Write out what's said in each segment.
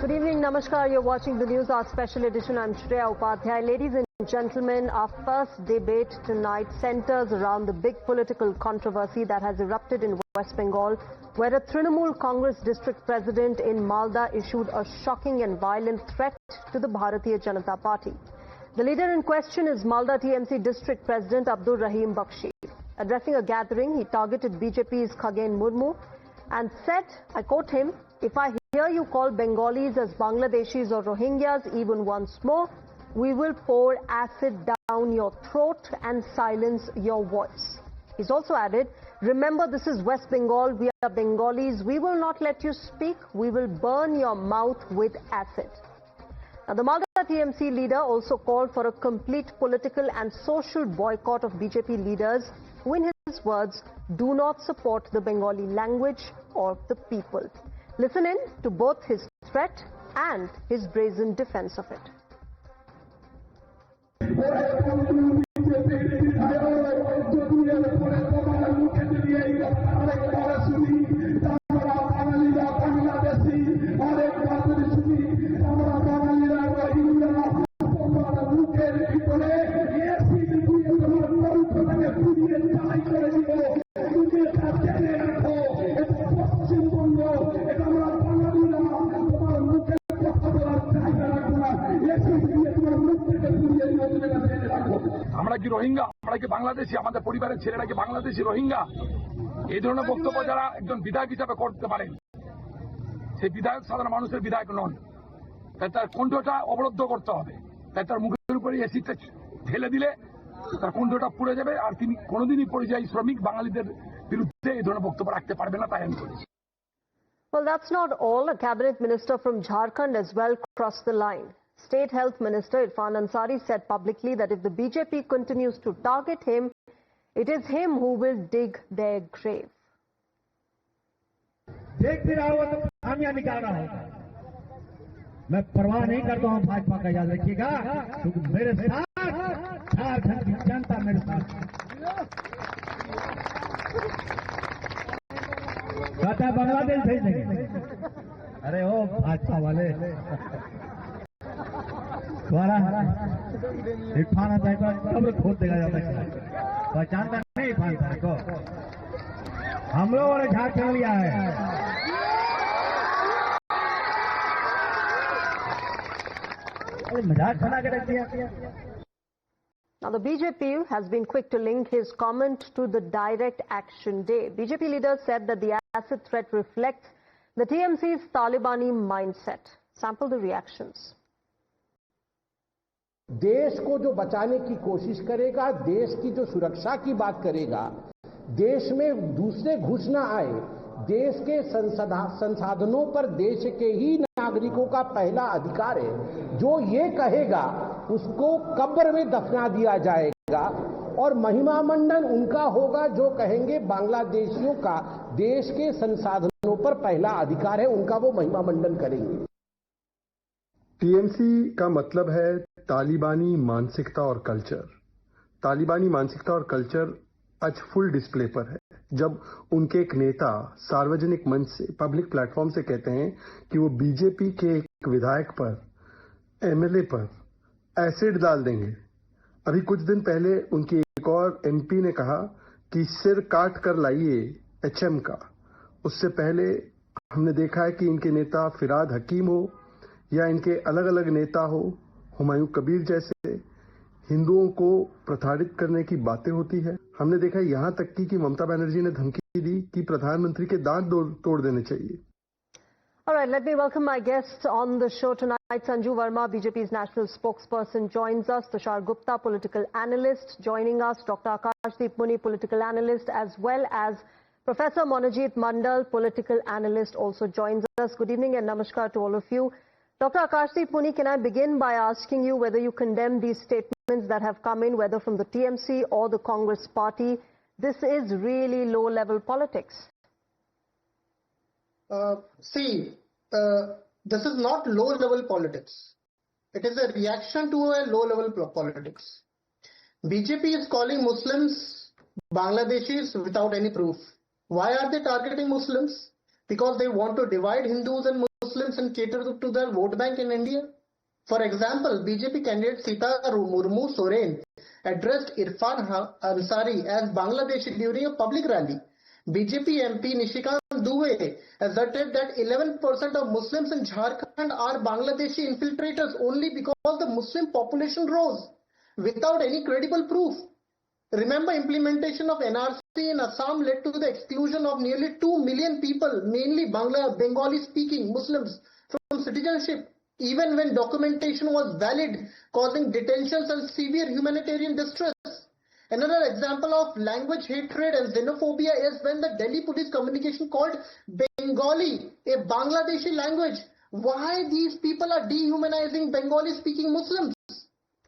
Good evening, Namaskar. You're watching the NewsHour Special Edition. I'm Shreya Upadhyay. Ladies and gentlemen, our first debate tonight centers around the big political controversy that has erupted in West Bengal, where a Trinamool Congress district president in Malda issued a shocking and violent threat to the Bharatiya Janata Party. The leader in question is Malda TMC district president Abdur Rahim Boxi. Addressing a gathering, he targeted BJP's Khagen Murmu and said, I quote him, "If I hear you call Bengalis as Bangladeshis or Rohingyas even once more, we will pour acid down your throat and silence your voice." He's also added, "Remember, this is West Bengal. We are Bengalis. We will not let you speak. We will burn your mouth with acid." Now, the Malda TMC leader also called for a complete political and social boycott of BJP leaders who, in his words, do not support the Bengali language or the people. Listen in to both his threat and his brazen defense of it. আমরা কি রোহিঙ্গা, আমরা কি বাংলাদেশি, আমাদের পরিবারের ছেলেরা কি বাংলাদেশি রোহিঙ্গা? এই ধরনের বক্তব্য যারা একজন বিধায়ক হিসাবে করতে পারেন, সেই বিধায়ক সাধারণ মানুষের বিধায়ক নন। তাই তার কণ্ঠটা অবরুদ্ধ করতে হবে। তাই তার মুখের উপরে এসিডটা ঢেলে দিলে তার কণ্ঠটা পুড়ে যাবে, আর তিনি কোনোদিনই পরিযায়ী শ্রমিক বাঙালিদের বিরুদ্ধে এই ধরনের বক্তব্য রাখতে পারবেন না, তাই আমি বলছি। Well, that's not all. A cabinet minister from Jharkhand as well crossed the line. State Health Minister Irfan Ansari said publicly that if the BJP continues to target him, it is him who will dig their grave. देख भी रहा हुआ तो खामियां निकाल रहा होगा। मैं परवाह नहीं करता हूं भाजपा का, याद रखिएगा, क्योंकि मेरे साथ झारखंड की जनता मेरे साथ कहता है बांग्लादेश भेज देंगे। अरे ओ भाजपा वाले द्वारा इरफान अंसारी को कब्र खोद देगा जाता है। पहचानता नहीं इरफान अंसारी को? हम लोगों ने झारखंड लिया है। मजाक बना के रख दिया। Now, the BJP has been quick to link his comment to the Direct Action Day. BJP leaders said that the acid threat reflects the TMC's Talibani mindset. Sample the reactions. देश को जो बचाने की कोशिश करेगा, देश की जो सुरक्षा की बात करेगा, देश में दूसरे घुस न आए, देश के संसाधनों पर देश के ही नागरिकों का पहला अधिकार है, जो ये कहेगा उसको कब्र में दफना दिया जाएगा और महिमा मंडन उनका होगा जो कहेंगे बांग्लादेशियों का देश के संसाधनों पर पहला अधिकार है, उनका वो महिमा मंडन करेंगे। टीएमसी का मतलब है तालिबानी मानसिकता और कल्चर। तालिबानी मानसिकता और कल्चर आज फुल डिस्प्ले पर है, जब उनके एक नेता सार्वजनिक मंच से, पब्लिक प्लेटफॉर्म से कहते हैं कि वो बीजेपी के एक विधायक पर, एमएलए पर एसिड डाल देंगे। अभी कुछ दिन पहले उनकी एक और एमपी ने कहा कि सिर काट कर लाइए एचएम का। उससे पहले हमने देखा है कि इनके नेता फिराद हकीम हो या इनके अलग अलग नेता हो, हुमायूं कबीर जैसे, हिंदुओं को प्रताड़ित करने की बातें होती है। हमने देखा यहां तक कि ममता बनर्जी ने धमकी दी कि प्रधानमंत्री के दांत तोड़ देने चाहिए। All right, let me welcome my guests on the show tonight. Sanju Verma, BJP's national spokesperson, joins us. Tushar Gupta, political analyst, joining us. Dr. Akashdeep Muni, political analyst, as well as Professor Monajit Mandal, political analyst, also joins us. Good evening and namaskar to all of you. Dr. Akashdeep Muni, can I begin by asking you whether you condemn these statements that have come in, whether from the TMC or the Congress party? This is really low-level politics. This is not low-level politics. It is a reaction to a low-level politics. BJP is calling Muslims Bangladeshis without any proof. Why are they targeting Muslims? because they want to divide Hindus and Muslims and cater to their vote bank in India? For example, BJP candidate Sita Murmu Soren addressed Irfan Ansari as Bangladeshi during a public rally. BJP MP Nishikant Dubey asserted that 11% of Muslims in Jharkhand are Bangladeshi infiltrators only because the Muslim population rose, without any credible proof. Remember, implementation of NRC in Assam led to the exclusion of nearly 2 million people, mainly Bengali speaking Muslims, from citizenship, even when documentation was valid, causing detentions and severe humanitarian distress. Another example of language hatred and xenophobia is when the Delhi police communication called Bengali a Bangladeshi language. Why these people are dehumanizing Bengali speaking Muslims?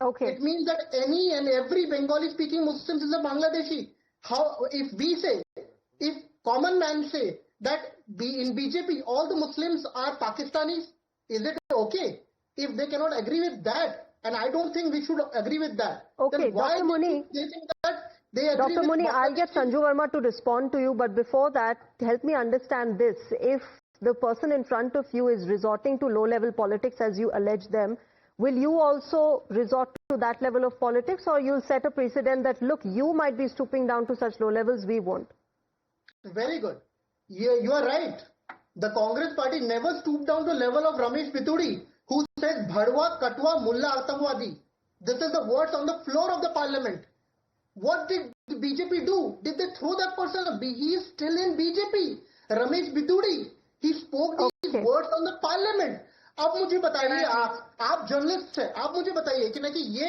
Okay. It means that any and every Bengali speaking Muslims is a Bangladeshi. How, if we say, if common man say that in BJP all the Muslims are Pakistanis, is it okay? If they cannot agree with that, and I don't think we should agree with that. Okay, Dr. Muni, they think that they agree Dr. with Muni, I'll get Sanju Verma to respond to you, but before that, help me understand this. If the person in front of you is resorting to low-level politics as you allege them, will you also resort to that level of politics, or you'll set a precedent that, look, you might be stooping down to such low levels, we won't? Very good. You are right. The Congress party never stooped down to the level of Ramesh Biduri, who says Bhadwa, Katwa, Mulla, Atangwadi. This is the words on the floor of the parliament. What did the BJP do? Did they throw that person? He is still in BJP. Ramesh Biduri. He spoke these words on the parliament. अब मुझे बताइए, आप journalist हैं, आप मुझे बताइए कि ना कि ये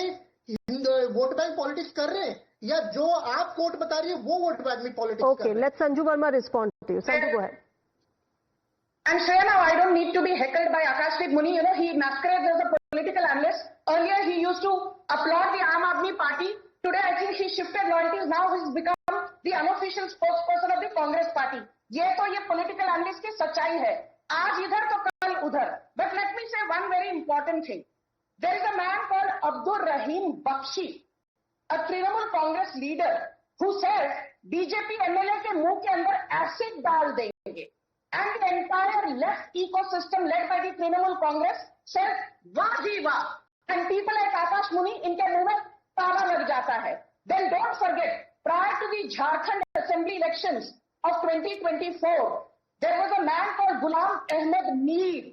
वोट बैंक पॉलिटिक्स कर रहे हैं या जो आप कोर्ट बता रही है वो वोट बैंक में पॉलिटिक्स कर रहे हैं. Okay, let Sanju Verma respond to you. Sanju, go ahead. And Shreya, now I don't need to be heckled by Akashdeep Muni. You know, he masquerades as a political analyst. Earlier, he used to applaud the Aam Aadmi Party. Today, I think he shifted loyalties. Now he's become the unofficial spokesperson of the Congress Party. ये political analyst की सच्चाई है. आज इधर तो कल उधर. But let me say one very important thing. There is a man called Abdur Rahim Boxi, a Trinamool Congress leader, who says BJP MLA के मुंह के अंदर acid डाल देंगे. And the entire left ecosystem led by the Trinamool Congress said, wah ji wah. And people like Akash Muni, inke muh mein ताला लग जाता है. Then don't forget, prior to the Jharkhand Assembly elections of 2024, there was a man called Ghulam Ahmed Mir,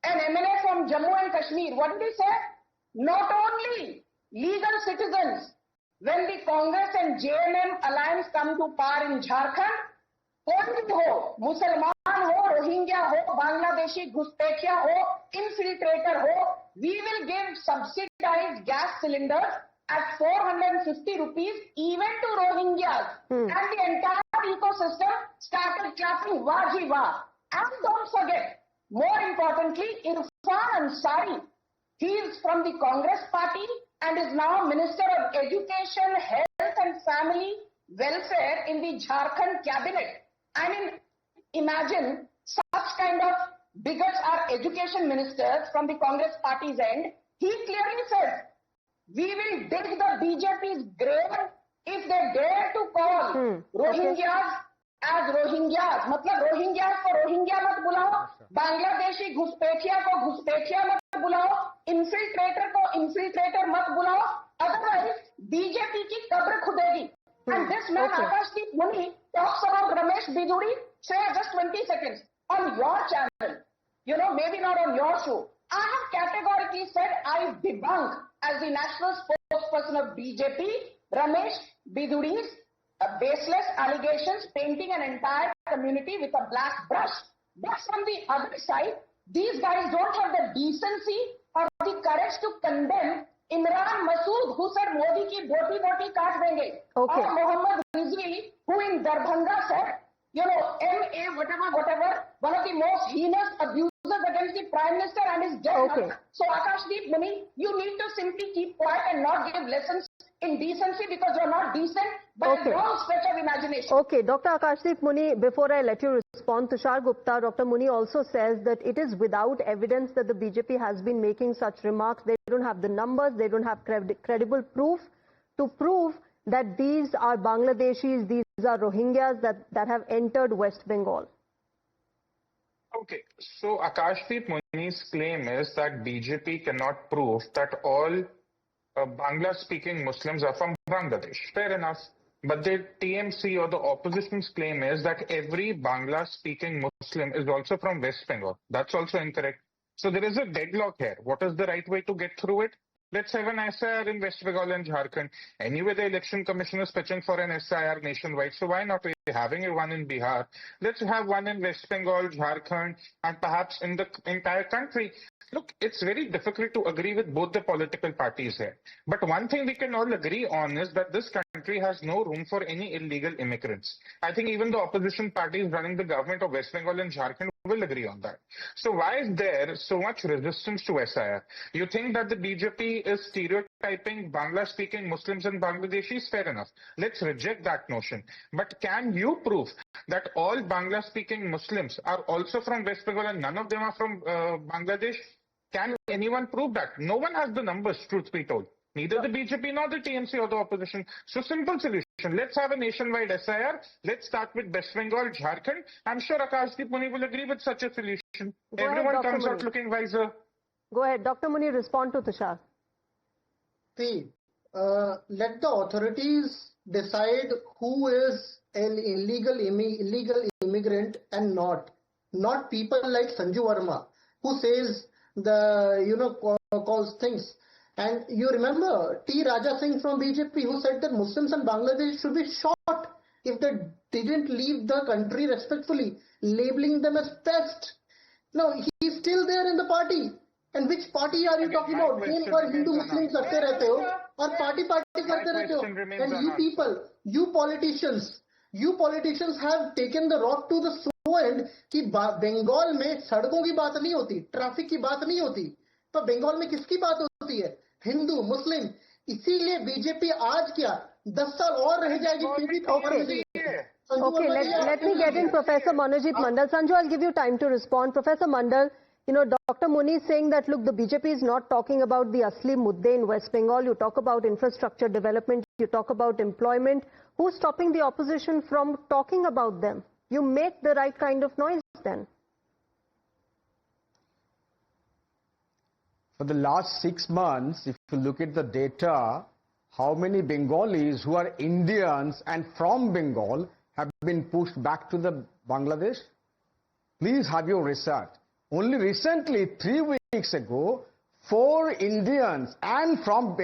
an MLA from Jammu and Kashmir. What did he say? Not only legal citizens, when the Congress and JMM alliance come to power in Jharkhand, कोई भी हो, मुसलमान हो, Rohingya हो, बांग्लादेशी घुसपैठिया हो, infiltrator हो, we will give subsidized gas cylinders at 450 rupees even to Rohingyas. And the entire ecosystem started clapping wah ji wah. And don't forget, more importantly, Irfan Ansari, he is from the Congress party and is now Minister of Education, Health and Family Welfare in the Jharkhand cabinet. I mean, imagine such kind of bigots are education ministers from the Congress party's end. He clearly says, we will dig the BJP's grave if they dare to call Rohingyas as Rohingyas. मतलब Rohingyas को Rohingya मत बुलाओ, बांग्लादेशी घुसपैठिया को घुसपैठिया मत बुलाओ, infiltrator को infiltrator मत बुलाओ, otherwise BJP की कब्र खुदेगी. And this man, Akashdeep Muni, talks about Ramesh Biduri. Shreya, just 20 seconds. On your channel, you know, maybe not on your show, I have categorically said I debunk as the national spokesperson of BJP, Ramesh Biduri's baseless allegations painting an entire community with a black brush. But from the other side, these guys don't have the decency or the courage to condemn Imran Masood, who said Modi ki boti kaat denge. Or Mohammad Rizvi, who in Darbhanga said, you know, MA whatever, one of the most heinous abuses against the Prime Minister and his death. So Akashdeep Muni, you need to simply keep quiet and not give lessons in decency because you're not decent by a long stretch of imagination. Okay, Dr. Akashdeep Muni, before I let you respond, Tushar Gupta, Dr. Muni also says that it is without evidence that the BJP has been making such remarks. They don't have the numbers, they don't have credible proof to prove that these are Bangladeshis, these are Rohingyas that have entered West Bengal. Okay, so Akashdeep Muni's claim is that BJP cannot prove that all Bangla-speaking Muslims are from Bangladesh. Fair enough. But the TMC or the opposition's claim is that every Bangla-speaking Muslim is also from West Bengal. That's also incorrect. So there is a deadlock here. What is the right way to get through it? Let's have an SIR in West Bengal and Jharkhand. Anyway, the election commission is pitching for an SIR nationwide. So why not? We're having one in Bihar. Let's have one in West Bengal, Jharkhand, and perhaps in the entire country. Look, it's very difficult to agree with both the political parties here. But one thing we can all agree on is that this country has no room for any illegal immigrants. I think even the opposition parties running the government of West Bengal and Jharkhand will agree on that. So why is there so much resistance to SIR? You think that the BJP is stereotyping Bangla-speaking Muslims and Bangladeshis? Fair enough. Let's reject that notion. But can you prove that all Bangla-speaking Muslims are also from West Bengal and none of them are from Bangladesh? Can anyone prove that? No one has the numbers, truth be told. Neither the BJP nor the TMC or the opposition. So simple solution. Let's have a nationwide SIR. Let's start with West Bengal, Jharkhand. I'm sure Akashdeep Muni will agree with such a solution. Everyone comes out looking wiser. Go ahead. Dr. Muni, respond to Tushar. See, let the authorities decide who is an illegal immigrant and not. Not people like Sanju Verma, who says calls things. And you remember T. Raja Singh from BJP, who said that Muslims in Bangladesh should be shot if they didn't leave the country respectfully, labeling them as pests. Now, he's still there in the party. And which party are you talking about? Din par Hindu Muslims karte rehte ho, aur party karte rehte ho. And you people, you politicians have taken the rock to the and कि बंगाल में सड़कों की बात नहीं होती, traffic की बात नहीं होती, तो बंगाल में किसकी बात होती है? हिंदू, मुस्लिम. इसीलिए बीजेपी आज क्या 10 साल और रह जाएगी. Okay, let me get in Professor Manojit Mandal. Sanju, I'll give you time to respond. Professor Mandal, Dr. Muni is saying that, look, the BJP is not talking about the Asli Mudde in West Bengal. You talk about infrastructure development, you talk about employment. Who's stopping the opposition from talking about them? You make the right kind of noise then. For the last 6 months, if you look at the data, how many Bengalis who are Indians and from Bengal have been pushed back to the Bangladesh? Please have your research. Only recently, 3 weeks ago, 4 Indians and from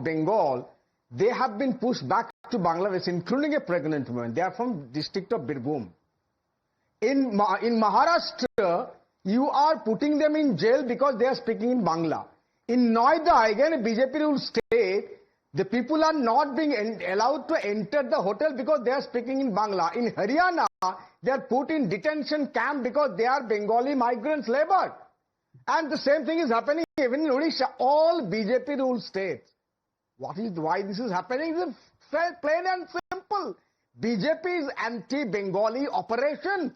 Bengal, they have been pushed back to Bangladesh, including a pregnant woman. They are from district of Birbhum. In Maharashtra, you are putting them in jail because they are speaking in Bangla. In Noida, again a BJP ruled state, the people are not being allowed to enter the hotel because they are speaking in Bangla. In Haryana, they are put in detention camp because they are Bengali migrants labored. And the same thing is happening even in Odisha, all BJP ruled states. Why this is happening is plain and simple. BJP is anti-Bengali operations.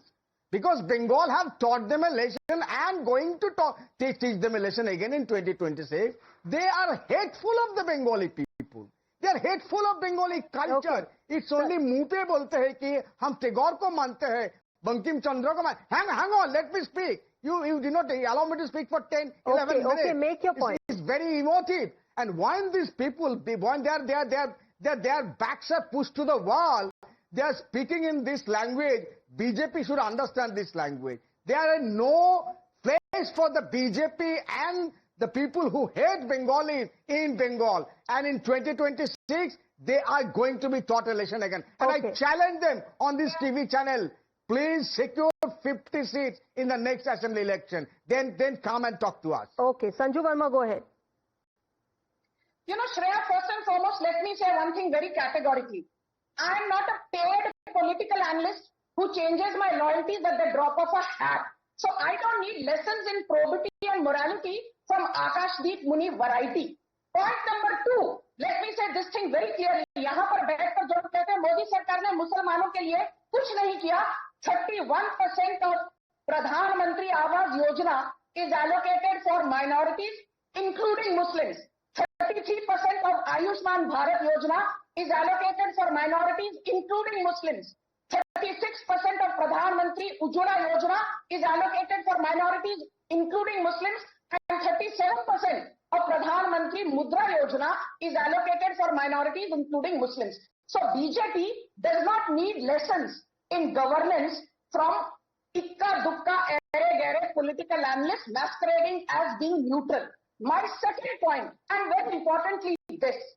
Because Bengal have taught them a lesson and going to teach them a lesson again in 2026. They are hateful of the Bengali people. They are hateful of Bengali culture. Okay. It's only muh pe bolte hai ki hum Tagore ko mante hai, Bankim Chandra ko mante. Hang on, let me speak. You did not allow me to speak for 10, 11 minutes. Okay, make your point. It's very emotive. And when these people, when their backs are pushed to the wall, they are speaking in this language. BJP should understand this language. There is no place for the BJP and the people who hate Bengalis in Bengal. And in 2026, they are going to be taught a lesson again. And okay. I challenge them on this TV channel. Please secure 50 seats in the next assembly election. Then come and talk to us. Okay. Sanju Verma, go ahead. Shreya, first and foremost, let me say one thing very categorically. I am not a paid political analyst who changes my loyalties at the drop of a hat. So I don't need lessons in probity and morality from Akashdeep Muni variety. Point number 2, let me say this thing very clearly. यहाँ पर बैठकर जो कहते हैं मोदी सरकार ने मुसलमानों के लिए कुछ नहीं किया. 31% of प्रधानमंत्री Awas Yojana is allocated for minorities, including Muslims. 33% of Ayushman Bharat Yojana is allocated for minorities, including Muslims. 36% of Pradhan Mantri Ujjwala Yojana is allocated for minorities, including Muslims, and 37% of Pradhan Mantri Mudra Yojana is allocated for minorities, including Muslims. So BJP does not need lessons in governance from ikka-dukka, ere-gere political analysts masquerading as being neutral. My second point, and very importantly this,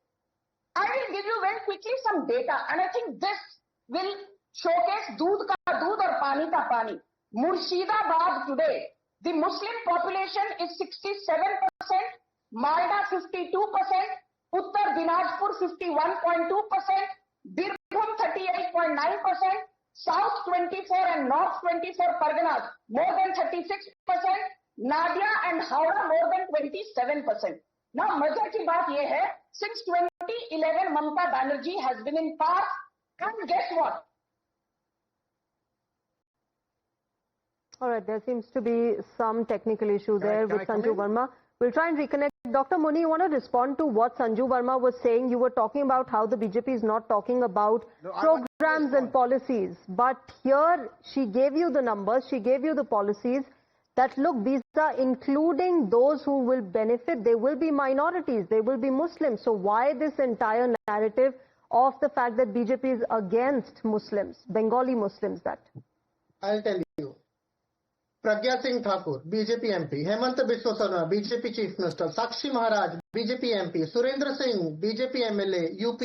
I will give you very quickly some data, and I think this will showcase doodh ka doodh aur pani ka pani. Murshidabad today, the Muslim population is 67%, Malda 52%, Uttar Dinajpur 51.2%, Birbhum 38.9%, South 24 and North 24 Parganas more than 36%, Nadia and Howrah more than 27%. Now, मजे की बात ये है, since 2011 Mamata Banerjee has been in power, and guess what? All right, there seems to be some technical issue there with Sanju Verma. We'll try and reconnect. Dr. Muni, you want to respond to what Sanju Verma was saying? You were talking about how the BJP is not talking about programs and policies. But here, she gave you the numbers, she gave you the policies that look, these are including those who will benefit. They will be minorities, they will be Muslims. So why this entire narrative of the fact that BJP is against Muslims, Bengali Muslims that? I'll tell you. Pragya Singh Thakur, BJP MP, Hemant Biswa Sarma, BJP Chief Minister, Sakshi Maharaj, BJP MP, Surendra Singh, BJP MLA, UP,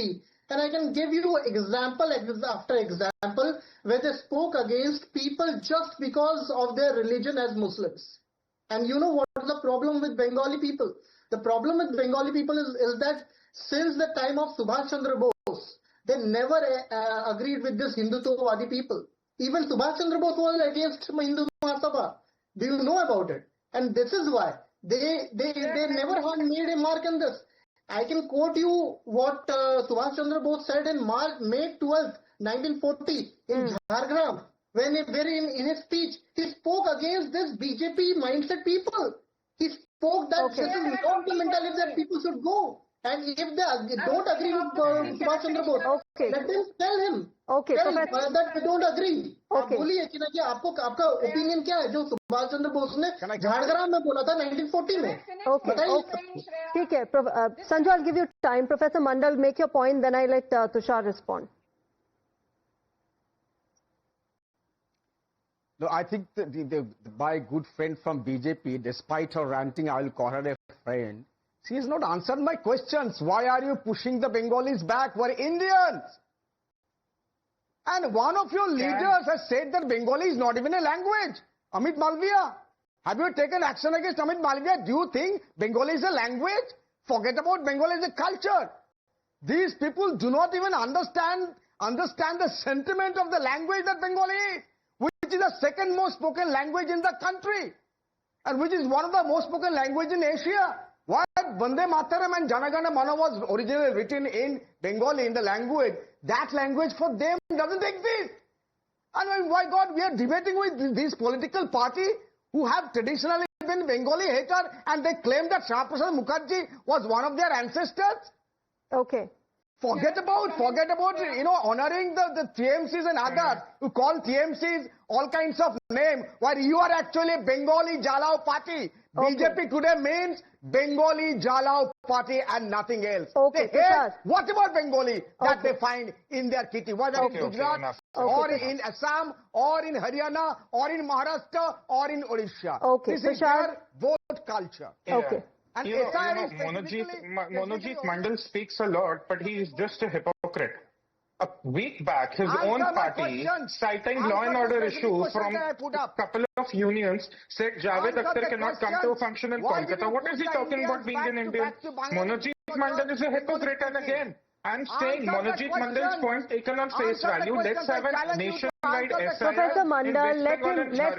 and I can give you example after example where they spoke against people just because of their religion as Muslims. And you know what is the problem with Bengali people? The problem with Bengali people is that since the time of Subhash Chandra Bose, they never agreed with this Hindutva-wadi people. Even Subhash Chandra Bose was against Hindu Mahasabha. Do you know about it? And this is why they never have made a mark on this. I can quote you what Subhash Chandra Bose said in May 12th, 1940 in Jharkhand, when in his speech he spoke against this BJP mindset people. He spoke that this is not the mentality that people should go. And if they don't agree with Subhash Chandra Bose, let them tell him. Tell him that they don't agree. Okay. बोलिए कि ना कि आपका opinion क्या है जो सुभाष चंद्र बोस ने झारग्राम में बोला था 1940 में. Okay. ठीक है. Sanju, I'll give you time. Professor Mandal, make your point, then I let Tushar respond. No, I think my good friend from BJP, despite her ranting, I will call her a friend. She has not answered my questions. Why are you pushing the Bengalis back? We're Indians. And one of your leaders has said that Bengali is not even a language. Amit Malviya. Have you taken action against Amit Malviya? Do you think Bengali is a language? Forget about Bengali as a culture. These people do not even understand the sentiment of the language that Bengali is, which is the second most spoken language in the country, and which is one of the most spoken languages in Asia. Why Vande Mataram and Jana Gana Mana was originally written in Bengali, in the language, that language for them doesn't exist. And why God, we are debating with this political party who have traditionally been Bengali hater, and they claim that Shah Prasad Mukherjee was one of their ancestors. Okay. Forget about honoring the TMCs and others who call TMCs all kinds of names, while you are actually a Bengali Jalao party. BJP today means Bengali Jalao party and nothing else. Okay, what about Bengali that they find in their kitty, whether in Gujarat or in Assam or in Haryana or in Maharashtra or in Odisha. Okay, this is their vote culture. Okay. And Monojit Mandal speaks a lot, but he is just a hypocrite. A week back, his own party, citing law and order issue from a couple of unions, said Javed Akhtar cannot come to a function in Kolkata. What is he talking about being an Indian? Monojit Mandal is a hypocrite, and again, I'm saying Monojit Mandal's point taken on face value. Let's have a nationwide SIR. Professor Mandal, let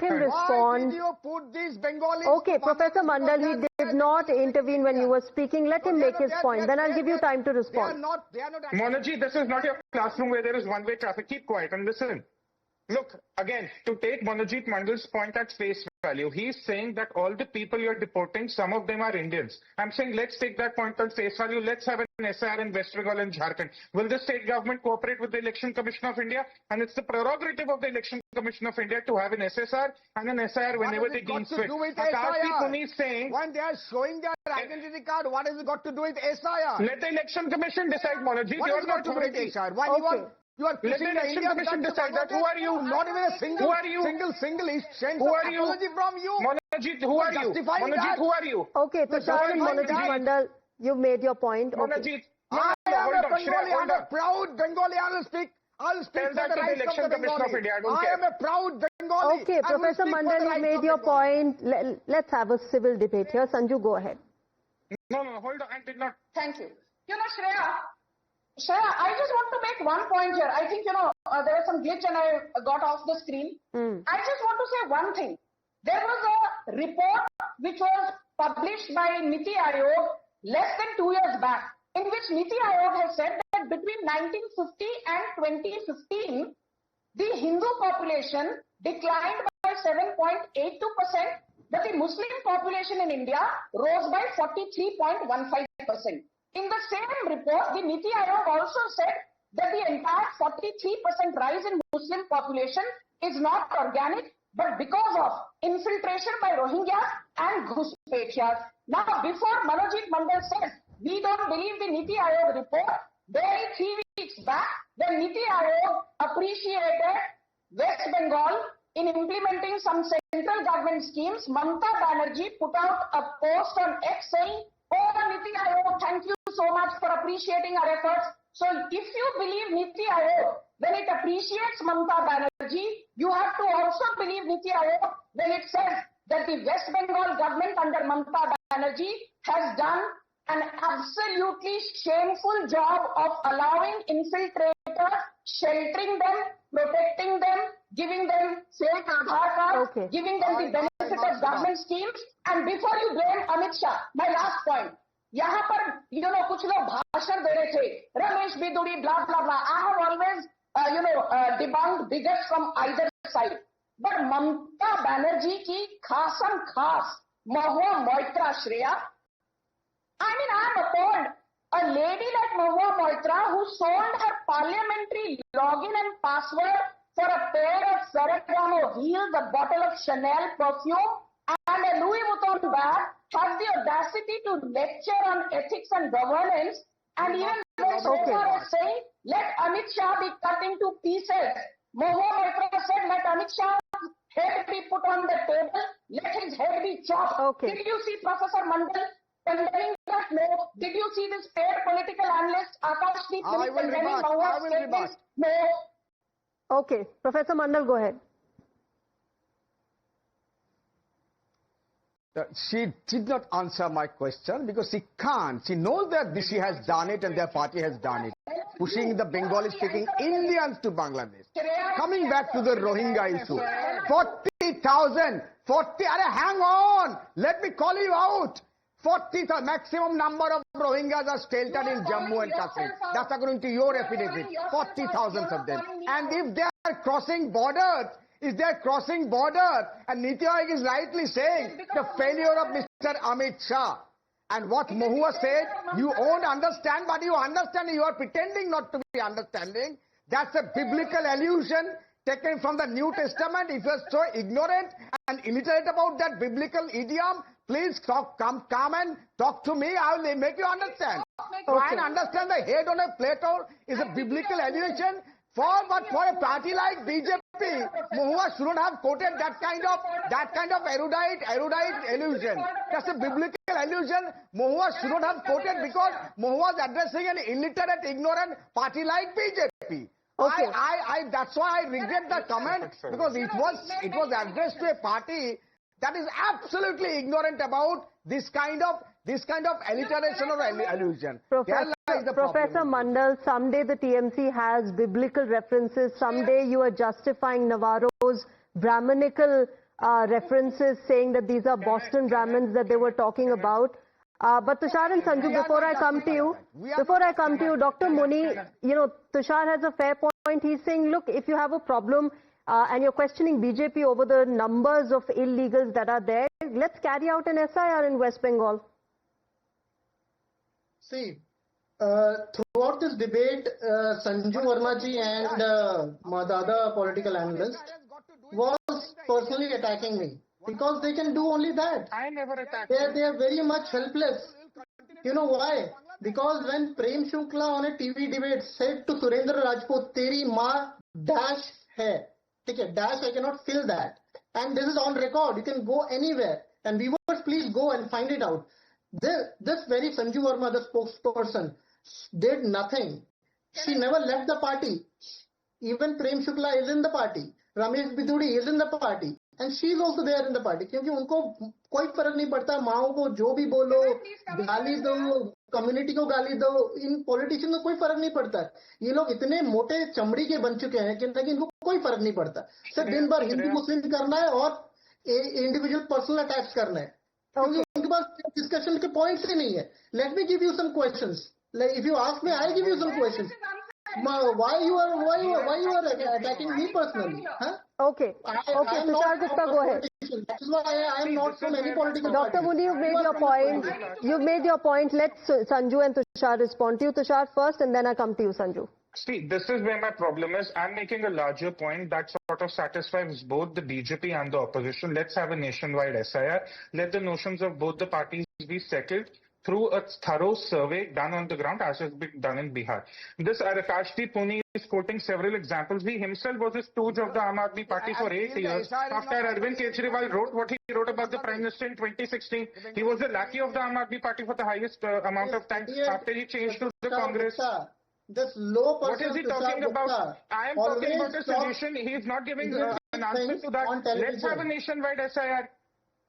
him respond. Okay, Professor Mandal, he did not intervene when you were speaking. Let him make his point. Then I'll give you time to respond. Monojit, this is not your classroom where there is one-way traffic. Keep quiet and listen. Look, again, to take Manojit Mandal's point at face value, he's saying that all the people you're deporting, some of them are Indians. I'm saying let's take that point at face value. Let's have an SIR in West Bengal and Jharkhand. Will the state government cooperate with the Election Commission of India? And it's the prerogative of the Election Commission of India to have an SSR and an SIR whenever they deem fit. Akashdeep Muni is saying, when they are showing their identity card, what has it got to do with SIR? let the Election Commission decide, Manojit. What has it got to do with SIR? Why you are let the Election Commission decide that. Who are you? Not even a single, who are you? single exchange Who of are you? apology from you. Manojit, who are you? Manojit, who are you? Okay, Tushar and Manojit Mandal, you've made your point. Okay. Manojit, I am hold a on, Bengali, Shreya, hold I'm on. a proud Bengali. I'll speak Tell that for the to the rights Election of the Commission of Bengali. India. I don't I care. am a proud Bengali. Okay, I will Professor speak for the Mandal, rights you made of your Bengali. point. Let's have a civil debate here. Sanju, go ahead. No, hold on. I did not. Thank you. You know, Shreya, I just want to make one point here. I think, there was some glitch and I got off the screen. I just want to say one thing. There was a report which was published by NewsHour less than 2 years back, in which NewsHour has said that between 1950 and 2015, the Hindu population declined by 7.82%, but the Muslim population in India rose by 43.15%. In the same report, the NewsHour also said that the entire 43% rise in Muslim population is not organic, but because of infiltration by Rohingyas and Ghuspetyas. Now, before Manojit Mandal says, we don't believe the NewsHour report, barely 3 weeks back, the NewsHour appreciated West Bengal in implementing some central government schemes. Mamata Banerjee put out a post on X saying, "Oh, NewsHour, thank you so much for appreciating our efforts." So if you believe NewsHour when it appreciates Mamata Banerjee, you have to also believe NewsHour when it says that the West Bengal government under Mamata Banerjee has done an absolutely shameful job of allowing infiltrators, sheltering them, protecting them, giving them fake Aadhaar cards, giving them the benefit of government schemes. And before you blame Amit Shah, my last point, यहाँ पर कुछ लोग भाषण दे रहे थे, Ramesh Bidhuri, blah blah blah. I have always debunked bigots from either side, but Mamata Banerjee की खासम खास Mahua Moitra, Shreya, I mean, I am appalled. A lady like Mahua Moitra, who sold her parliamentary login and password for a pair of Ferragamo heels, a bottle of Chanel perfume, and a Louis Vuitton bag, has the audacity to lecture on ethics and governance, and even went so far as saying, let Amit Shah be cut into pieces. Mahua Moitra said, let Amit Shah's head be put on the table, let his head be chopped. Did you see Professor Mandal condemning that? No. Did you see this paid political analyst Akashdeep Muni condemning Mahua's statement? No. Okay, Professor Mandal, go ahead. She did not answer my question because she can't. She knows that she has done it and their party has done it. Pushing the Bengali-speaking Indians to Bangladesh. Coming back to the Rohingya issue. 40,000. Hang on. Let me call you out. 40,000. Maximum number of Rohingyas are sheltered in Jammu and Kashmir. That's according to your affidavit. 40,000 of them. And if they are crossing borders, and NewsHour is rightly saying the failure of Mr. Amit Shah. And what Mahua said, you won't understand, but you understand, you are pretending not to be understanding. That's a biblical allusion taken from the New Testament. If you are so ignorant and illiterate about that biblical idiom, please come and talk to me. I will make you understand. Try and understand the head on a platter is a biblical allusion. But for a party like BJP, Mahua shouldn't have quoted that kind of erudite allusion. That's a biblical allusion. Mahua shouldn't have quoted because Mahua is addressing an illiterate, ignorant party like BJP. That's why I regret the comment because it was addressed to a party that is absolutely ignorant about this kind of alliteration or allusion. Professor Mandal, someday the TMC has biblical references. Someday you are justifying Navarro's Brahminical references, saying that these are Boston Brahmins that they were talking about. But Tushar and Sanju, before I come to you, Dr. Muni, Tushar has a fair point. He's saying, look, if you have a problem and you're questioning BJP over the numbers of illegals that are there. Let's carry out an SIR in West Bengal. See, throughout this debate, Sanju Verma ji and the other political analyst was personally attacking me because they can do only that. I never attacked They are very much helpless. You know why? Because when Prem Shukla on a TV debate said to Surendra Rajput, "Teri maa dash hai," okay, dash, I cannot fill that, and this is on record. You can go anywhere, and viewers, please go and find it out. This very Sanju Verma, the spokesperson, did nothing. She never left the party. Even Prem Shukla is in the party. Ramesh Biduri is in the party. And she is also there in the party. क्योंकि उनको कोई फर्क नहीं पड़ता, माओ को जो भी बोलो, गाली दो, कम्युनिटी को गाली दो, इन पॉलिटिशियन को कोई फर्क नहीं पड़ता. ये लोग इतने मोटे चमड़ी के बन चुके हैं कि इनको कोई फर्क नहीं पड़ता. सिर्फ दिन भर हिंदू मुस्लिम करना है और इंडिविजुअल पर्सनल अटैक्स करना है. क्योंकि उनके पास डिस्कशन के पॉइंट्स ही नहीं है. Let me give you some questions. Like if you ask me, I'll give you some questions. Why you are attacking me personally? Huh? Okay. Tushar Gupta, go ahead. That is why I am not from any political party. Dr. Muni, you've made your point. You've made your point. Let Sanju and Tushar respond to you. Tushar first, and then I come to you, Sanju. See, this is where my problem is. I'm making a larger point that sort of satisfies both the BJP and the opposition. Let's have a nationwide SIR. Let the notions of both the parties be settled through a thorough survey done on the ground as has been done in Bihar. This Rakashdeep Puni is quoting several examples. He himself was a stooge of the I.N.D.I.A party for 8 years. After Arvind Kejriwal wrote what he wrote about the Prime Minister in 2016, he was the lackey of the I.N.D.I.A party for the highest amount of time after he changed to the Congress. This low person, what is he talking about? I am talking about a solution. He is not giving an answer to that. Let's have a nationwide SIR.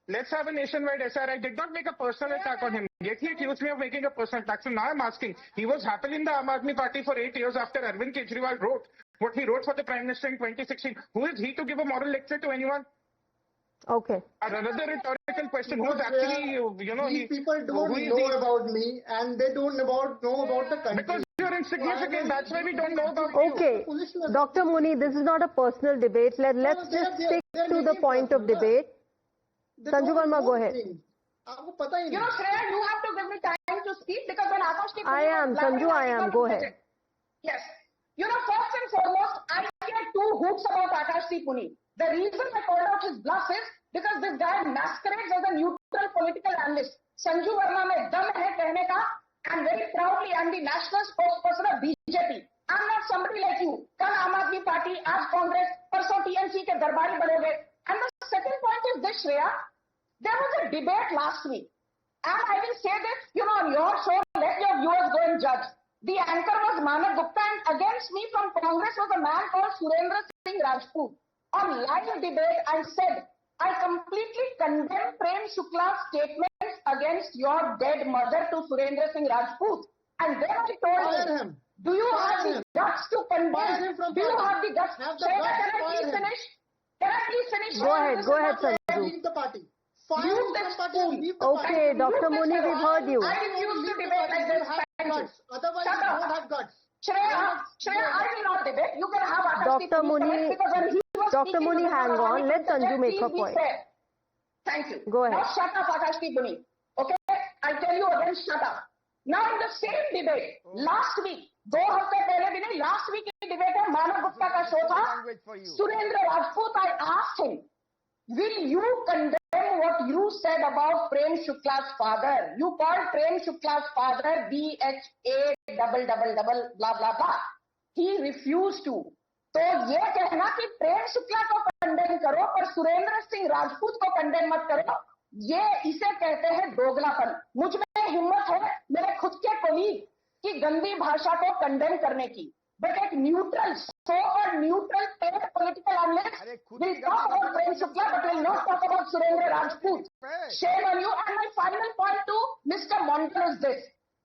Let's have a nationwide SIR. I did not make a personal attack on him. Yet he accused me of making a personal attack. So now I'm asking, he was happily in the I.N.D.I.A party for 8 years after Arvind Kejriwal wrote what he wrote for the Prime Minister in 2016. Who is he to give a moral lecture to anyone? Okay. Another rhetorical question. Who's actually, you know, these people don't know about me and they don't know about the country. Because you're insignificant. That's why we don't know about Okay. Dr. Muni, this is not a personal debate. Let's just stick to the point of debate. Sanju Verma, go ahead. You know, Shreya, you have to give me time to speak because when Akash I am, Sanju, I am. Go ahead. Yes. You know, first and foremost, I get two hooks about Akash Puni. The reason I called out his bluff is because this guy masquerades as a neutral political analyst. Sanju Verma mein dam hai kehne ka, and very proudly I'm the national spokesperson of BJP. I'm not somebody like you. Kal Aam Aadmi Party, aaj Congress, parson TMC ke darbari banoge. And the second point is this, Shreya. There was a debate last week. And I will say this, you know, on your show, let your viewers go and judge. The anchor was Manav Gupta and against me from Congress was a man called Surendra Singh Rajput. On live debate, I said, I completely condemn Prem Shukla's statements against your dead mother to Surendra Singh Rajput. And then I told him, do you have the guts to condemn? Do you have the guts? Can I please finish? Can I please finish? Go ahead, Sanju. Leave the party. Okay, Dr. Muni, we've heard you. I refuse to debate like this. Otherwise, you don't have guts. Shreya, I will not debate. You can have Dr. Muni, hang on. Let Sanju make her point. Thank you. Go ahead. Now shut up, Akash Muni. Okay? I tell you again, shut up. Now in the same debate, last week, 2 हफ्ते पहले भी नहीं, last week की debate है, मानव गुप्ता का show था, Surendra Rajput, I asked him, will you condemn what you said about Prem Shukla's father? You called Prem Shukla's father BHA blah blah blah. He refused to. तो ये कहना कि प्रेम शुक्ला को condemn करो पर सुरेंद्र सिंह राजपूत को कंडेम मत करो, ये इसे कहते हैं दोगलापन. मुझ में हिम्मत है मेरे खुद के कोलीग की गंदी भाषा को कंडेम करने की, बट एक neutral paid political analyst will talk about Prem Shukla but will not talk about Surendra Rajput. Shame on you. And my final point to Mr. Mondal is this.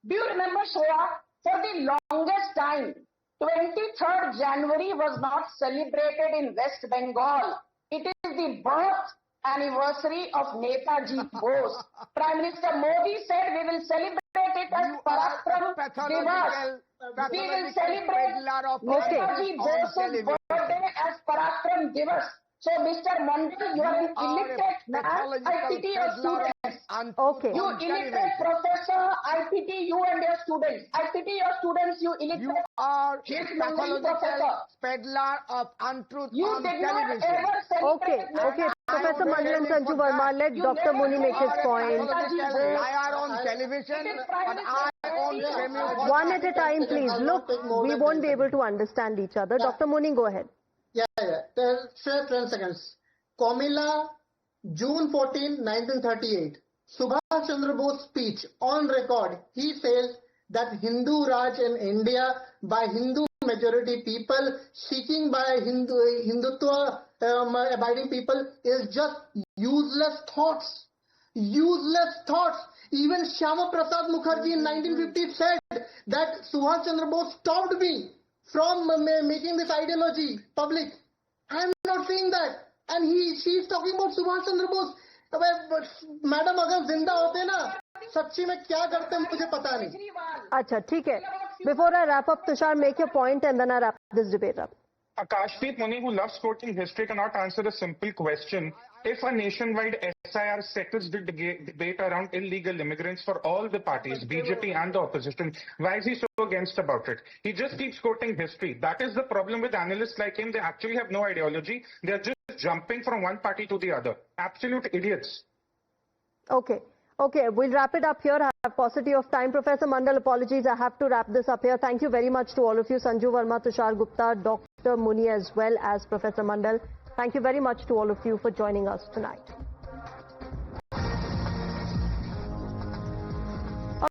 Do you remember, Shreya, for the longest time, 23rd January was not celebrated in West Bengal. It is the birth anniversary of Netaji Bose. Prime Minister Modi said we will celebrate it as Parakram Divas. We will celebrate Netaji Bose's birthday as Parakram Divas. So, Mr. Mandal, you are an illiterate man. I pity your students. Okay. You illiterate professor, I pity you and your students. I pity your students, you illiterate. You are pathological professor. Peddler of untruth You on did television. not ever celebrate. Okay. Professor Mandal and Sanju Verma, let Dr. Muni make his point. Liar on television, but I on semi. One at a time, please. Look, we won't be able to understand each other. Dr. Muni, go ahead. Yeah. 10 seconds. Komila, June 14, 1938. Subhash Chandra Bose speech on record. He says that Hindu Raj in India by Hindu majority people seeking by Hindutva abiding people is just useless thoughts. Useless thoughts. Even Shyama Prasad Mukherjee in 1950 said that Subhash Chandra Bose stopped me from making this ideology public. I am not saying that. And she is talking about Subhash Chandra Bose. Madam अगर जिंदा होते ना सच्ची में क्या करते मुझे पता नहीं. अच्छा ठीक है. Before I wrap up, Tushar, make your point and then I wrap this debate up. Akashdeep Muni, who loves quoting history, cannot answer a simple question. If a nationwide SIR settles the debate around illegal immigrants for all the parties, BJP and the opposition, why is he so against about it? He just keeps quoting history. That is the problem with analysts like him. They actually have no ideology. They are just jumping from one party to the other. Absolute idiots. Okay, we'll wrap it up here. I have paucity of time. Professor Mandal, apologies, I have to wrap this up here. Thank you very much to all of you, Sanju Verma, Tushar Gupta, Dr. Muni as well as Professor Mandal. Thank you very much to all of you for joining us tonight.